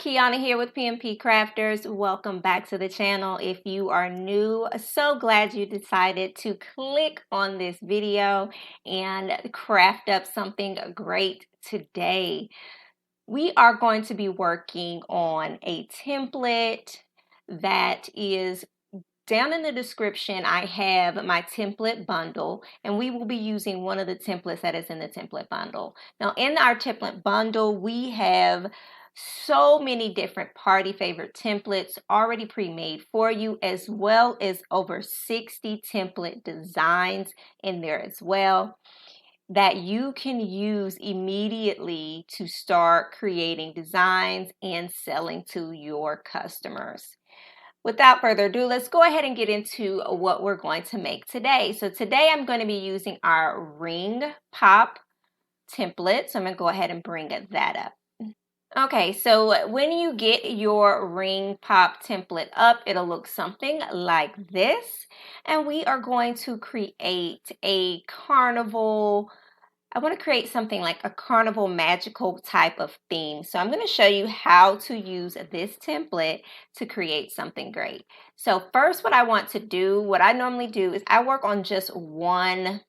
Kiana here with PMP Crafters. Welcome back to the channel. If you are new, so glad you decided to click on this video and craft up something great today. We are going to be working on a template that is down in the description. I have my template bundle, and we will be using one of the templates that is in the template bundle. Now, in our template bundle, we have so many different party favorite templates already pre-made for you, as well as over 60 template designs in there as well that you can use immediately to start creating designs and selling to your customers. Without further ado, let's go ahead and get into what we're going to make today. So today I'm going to be using our ring pop template. So I'm going to go ahead and bring that up. Okay, so when you get your ring pop template up, it'll look something like this. And we are going to create a carnival. I want to create something like a carnival magical type of theme. So I'm going to show you how to use this template to create something great. So first, what I want to do, what I normally do is I work on just one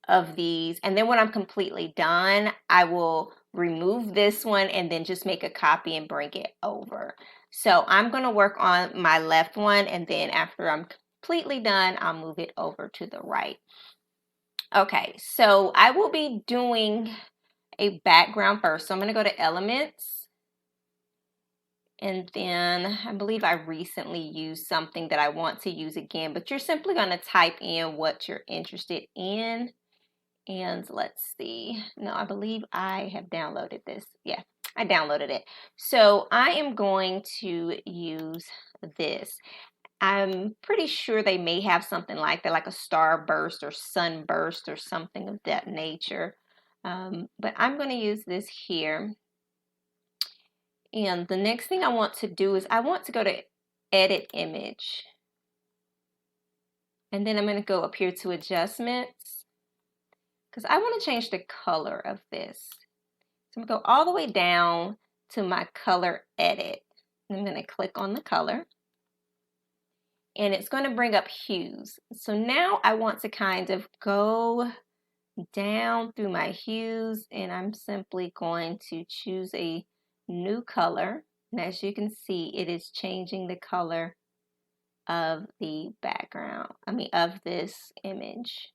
of these. And then when I'm completely done, I will remove this one and then just make a copy and bring it over. So I'm going to work on my left one. And then after I'm completely done, I'll move it over to the right. Okay, so I will be doing a background first. So I'm going to go to Elements. And then I believe I recently used something that I want to use again. But you're simply going to type in what you're interested in. And let's see. No, I believe I have downloaded this. Yeah, I downloaded it. So I am going to use this. I'm pretty sure they may have something like that, like a starburst or sunburst or something of that nature. But I'm going to use this here. And the next thing I want to do is I want to go to Edit Image. And then I'm going to go up here to Adjustments, because I want to change the color of this. So I'm going to go all the way down to my color edit. I'm going to click on the color. And it's going to bring up hues. So now I want to kind of go down through my hues, and I'm simply going to choose a new color. And as you can see, it is changing the color of the background, of this image.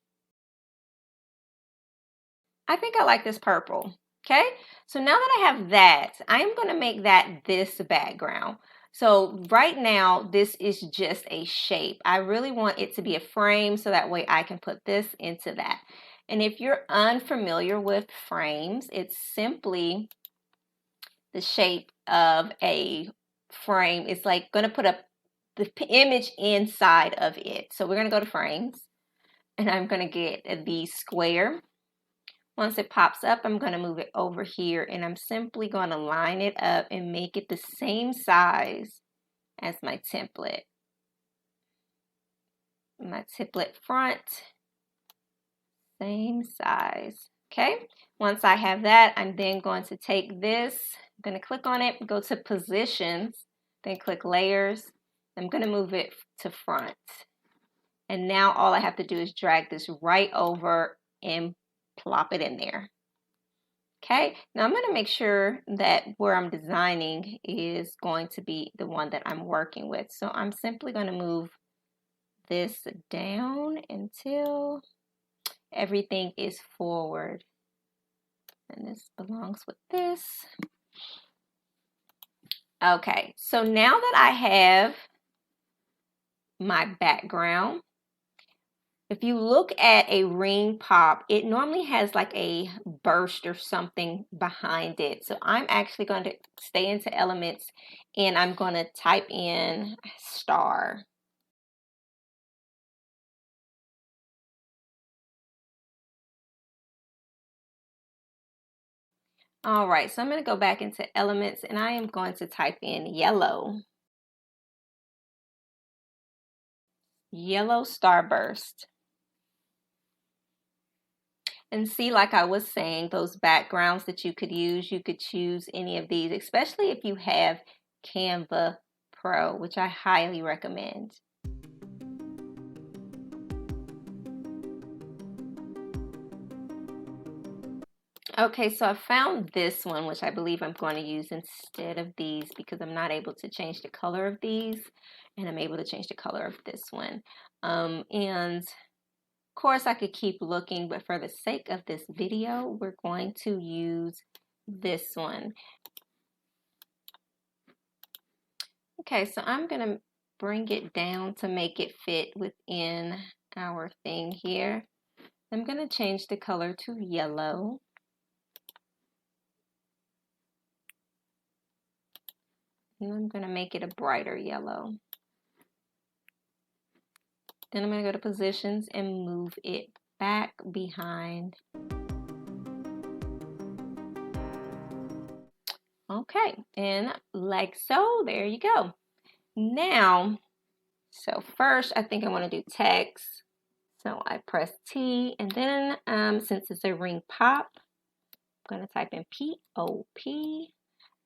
I think I like this purple. Okay, so now that I have that, I'm going to make that this background. So right now, this is just a shape. I really want it to be a frame so that way I can put this into that. And if you're unfamiliar with frames, it's simply the shape of a frame. It's like going to put the image inside of it. So we're going to go to frames, and I'm going to get the square. Once it pops up, I'm going to move it over here, and I'm simply going to line it up and make it the same size as my template. My template front, same size. Okay, once I have that, I'm then going to take this, I'm going to click on it, go to Positions, then click Layers. I'm going to move it to front. And now all I have to do is drag this right over and plop it in there. Okay, now I'm going to make sure that where I'm designing is going to be the one that I'm working with. So I'm simply going to move this down until everything is forward. And this belongs with this. Okay, so now that I have my background, if you look at a ring pop, it normally has like a burst or something behind it. So I'm actually going to stay into Elements, and I'm going to type in star. All right, so I'm going to go back into Elements, and I am going to type in yellow. Yellow starburst. And see, like I was saying, those backgrounds that you could use, you could choose any of these, especially if you have Canva Pro, which I highly recommend. Okay, so I found this one, which I believe I'm going to use instead of these because I'm not able to change the color of these, and I'm able to change the color of this one. And of course, I could keep looking, but for the sake of this video, we're going to use this one. Okay, so I'm going to bring it down to make it fit within our thing here. I'm going to change the color to yellow. And I'm going to make it a brighter yellow. Then I'm going to go to positions and move it back behind. Okay, and like so, there you go. Now, so first I think I want to do text. So I press T, and then since it's a ring pop, I'm going to type in P-O-P.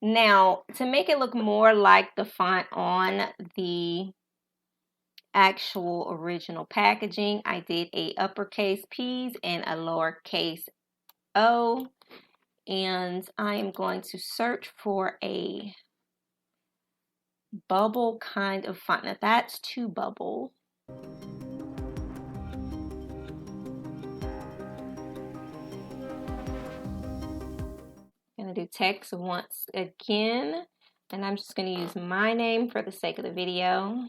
Now, to make it look more like the font on the actual original packaging, I did a uppercase P's and a lowercase O, and I am going to search for a bubble kind of font. Now that's too bubble. I'm going to do text once again, and I'm just going to use my name for the sake of the video.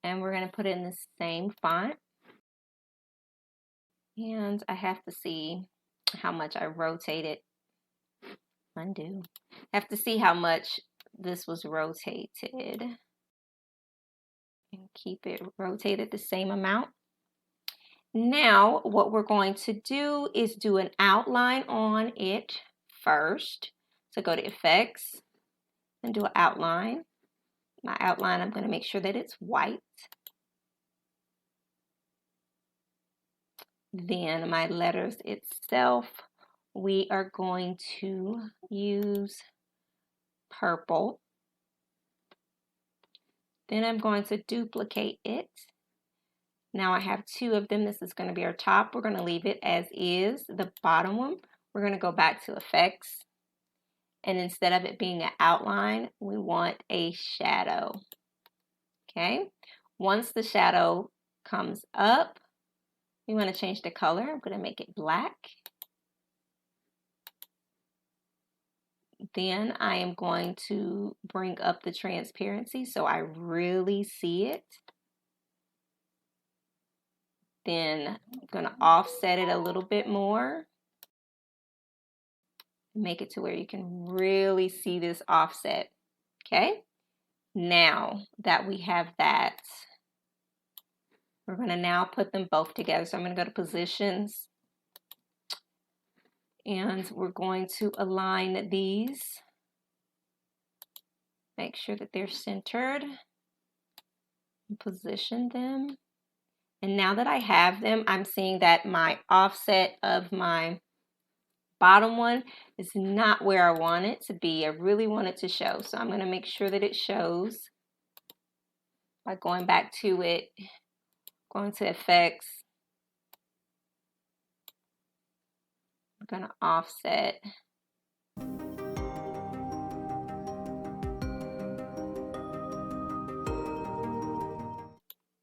And we're going to put it in the same font. And I have to see how much I rotated. Undo. I have to see how much this was rotated. And keep it rotated the same amount. Now, what we're going to do is do an outline on it first. So go to Effects and do an outline. My outline, I'm going to make sure that it's white. Then my letters itself, we are going to use purple. Then I'm going to duplicate it. Now I have two of them. This is going to be our top. We're going to leave it as is. The bottom one, we're going to go back to Effects. And instead of it being an outline, we want a shadow. Okay. Once the shadow comes up, we want to change the color. I'm going to make it black. Then I am going to bring up the transparency so I really see it. Then I'm going to offset it a little bit more. Make it to where you can really see this offset. Okay. Now that we have that, we're going to now put them both together. So I'm going to go to Positions. And we're going to align these. Make sure that they're centered. And position them. And now that I have them, I'm seeing that my offset of my bottom one is not where I want it to be. I really want it to show. So I'm going to make sure that it shows by going back to it, going to Effects. I'm going to offset.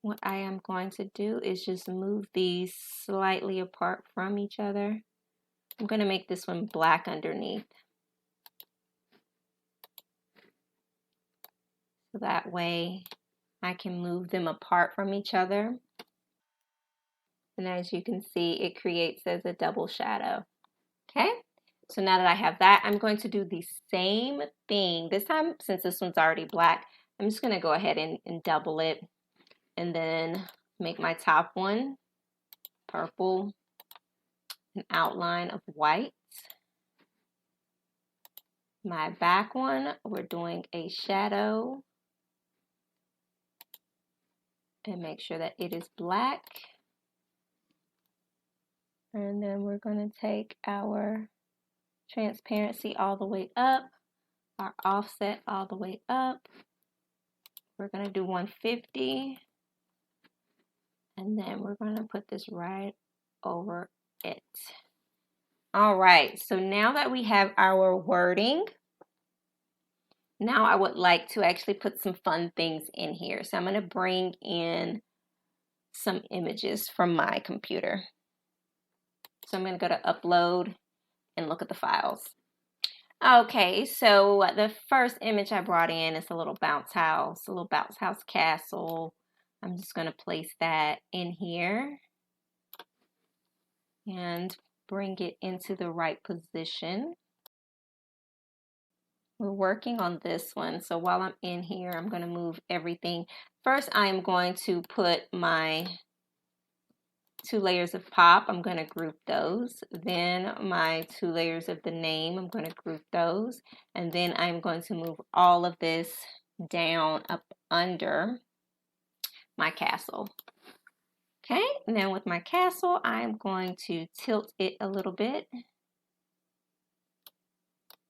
What I am going to do is just move these slightly apart from each other. I'm going to make this one black underneath. So that way I can move them apart from each other. And as you can see, it creates as a double shadow. Okay, so now that I have that, I'm going to do the same thing. This time, since this one's already black, I'm just going to go ahead and double it. And then make my top one purple, an outline of white. My back one, we're doing a shadow. And make sure that it is black. And then we're going to take our transparency all the way up, our offset all the way up. We're going to do 150. And then we're going to put this right over it. All right, so now that we have our wording, now I would like to actually put some fun things in here. So I'm going to bring in some images from my computer. So I'm going to go to upload and look at the files. Okay, so the first image I brought in is a little bounce house castle. I'm just going to place that in here and bring it into the right position. We're working on this one, so while I'm in here, I'm going to move everything. First, I am going to put my 2 layers of pop. I'm going to group those. Then my 2 layers of the name, I'm going to group those. And then I'm going to move all of this down up under my castle. Okay, and then with my castle, I'm going to tilt it a little bit.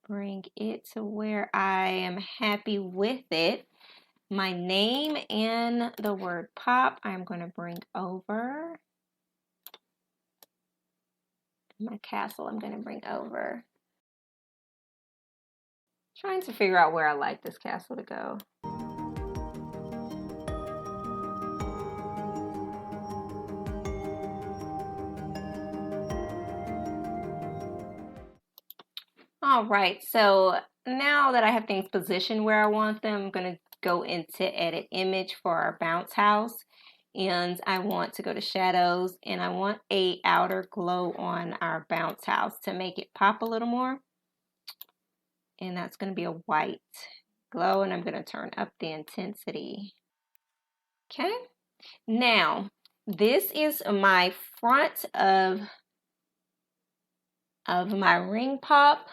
Bring it to where I am happy with it. My name and the word pop, I'm going to bring over. My castle, I'm going to bring over. Trying to figure out where I like this castle to go. All right, so now that I have things positioned where I want them, I'm going to go into edit image for our bounce house. And I want to go to shadows and I want a outer glow on our bounce house to make it pop a little more. And that's going to be a white glow, and I'm going to turn up the intensity. Okay, now this is my front of my ring pop.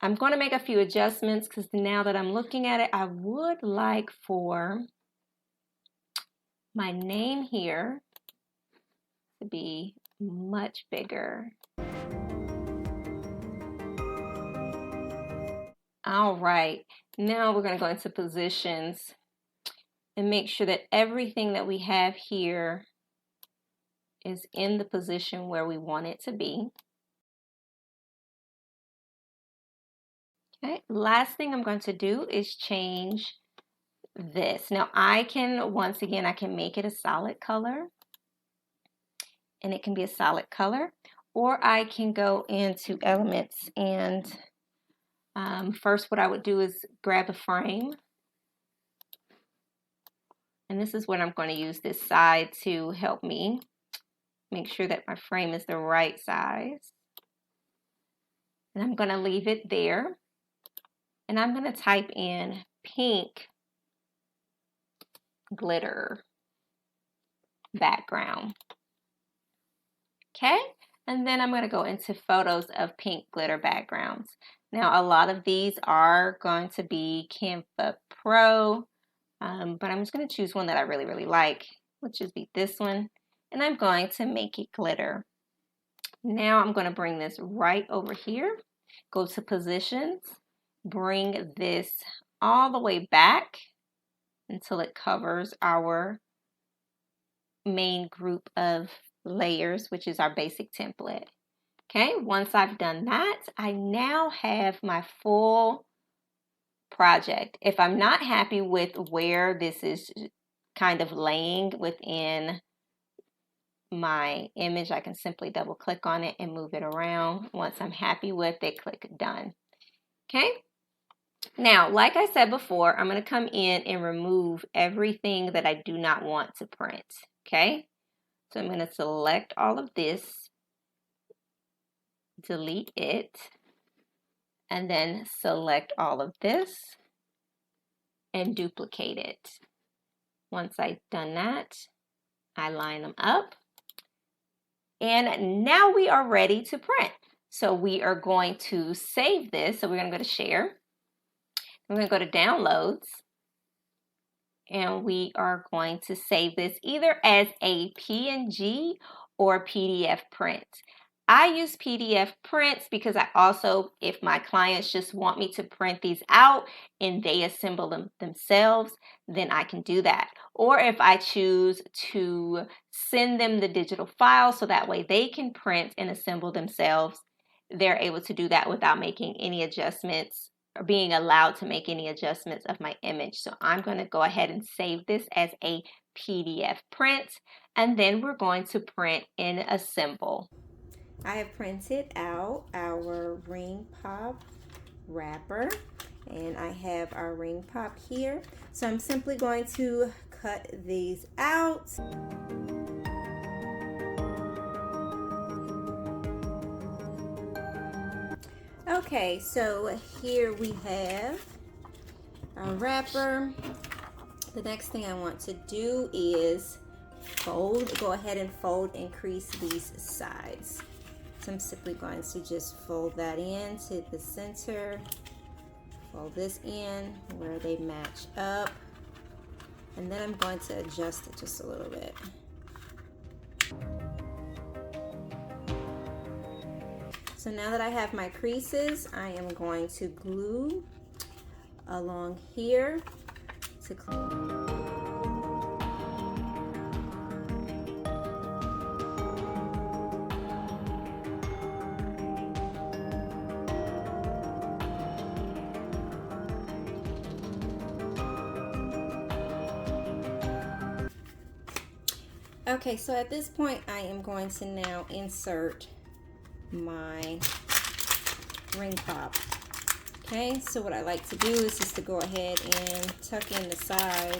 I'm going to make a few adjustments because now that I'm looking at it, I would like for my name here to be much bigger. All right, now we're going to go into positions and make sure that everything that we have here is in the position where we want it to be. Okay, last thing I'm going to do is change this. Now I can, once again, I can make it a solid color, and it can be a solid color, or I can go into elements and first what I would do is grab a frame, and this is what I'm going to use this side to help me make sure that my frame is the right size. And I'm going to leave it there, and I'm going to type in pink glitter background. Okay, and then I'm going to go into photos of pink glitter backgrounds. Now a lot of these are going to be Canva Pro, but I'm just going to choose one that I really like, which is this one, and I'm going to make it glitter. Now I'm going to bring this right over here, go to positions, bring this all the way back until it covers our main group of layers, which is our basic template. Okay, once I've done that, I now have my full project. If I'm not happy with where this is kind of laying within my image, I can simply double click on it and move it around. Once I'm happy with it, click done. Okay, now like I said before, I'm going to come in and remove everything that I do not want to print. Okay, so I'm going to select all of this, delete it, and then select all of this and duplicate it. Once I've done that, I line them up, and now we are ready to print. So we are going to save this. So we're going to go to share. We're going to go to downloads, and we are going to save this either as a PNG or PDF print. I use PDF prints because I also, if my clients just want me to print these out and they assemble them themselves, then I can do that. Or if I choose to send them the digital file so that way they can print and assemble themselves, they're able to do that without making any adjustments or being allowed to make any adjustments of my image. So I'm going to go ahead and save this as a PDF print, and then we're going to print and assemble. I have printed out our ring pop wrapper, and I have our ring pop here. So I'm simply going to cut these out. Okay, so here we have our wrapper. The next thing I want to do is go ahead and fold and crease these sides. So I'm simply going to just fold that in to the center, fold this in where they match up, and then I'm going to adjust it just a little bit. So now that I have my creases, I am going to glue along here to Okay, so at this point I am going to now insert my ring pop. Okay, so what I like to do is just to go ahead and tuck in the sides.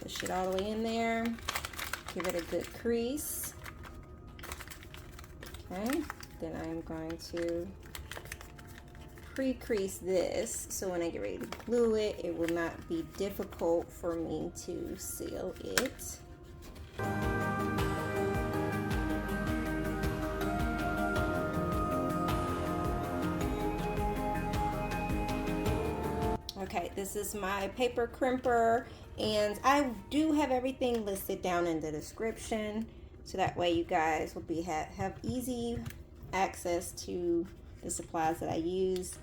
Push it all the way in there. Give it a good crease. Okay, then I'm going to pre-crease this so when I get ready to glue it, it will not be difficult for me to seal it. Okay, this is my paper crimper, and I do have everything listed down in the description, so that way you guys will have easy access to the supplies that I use.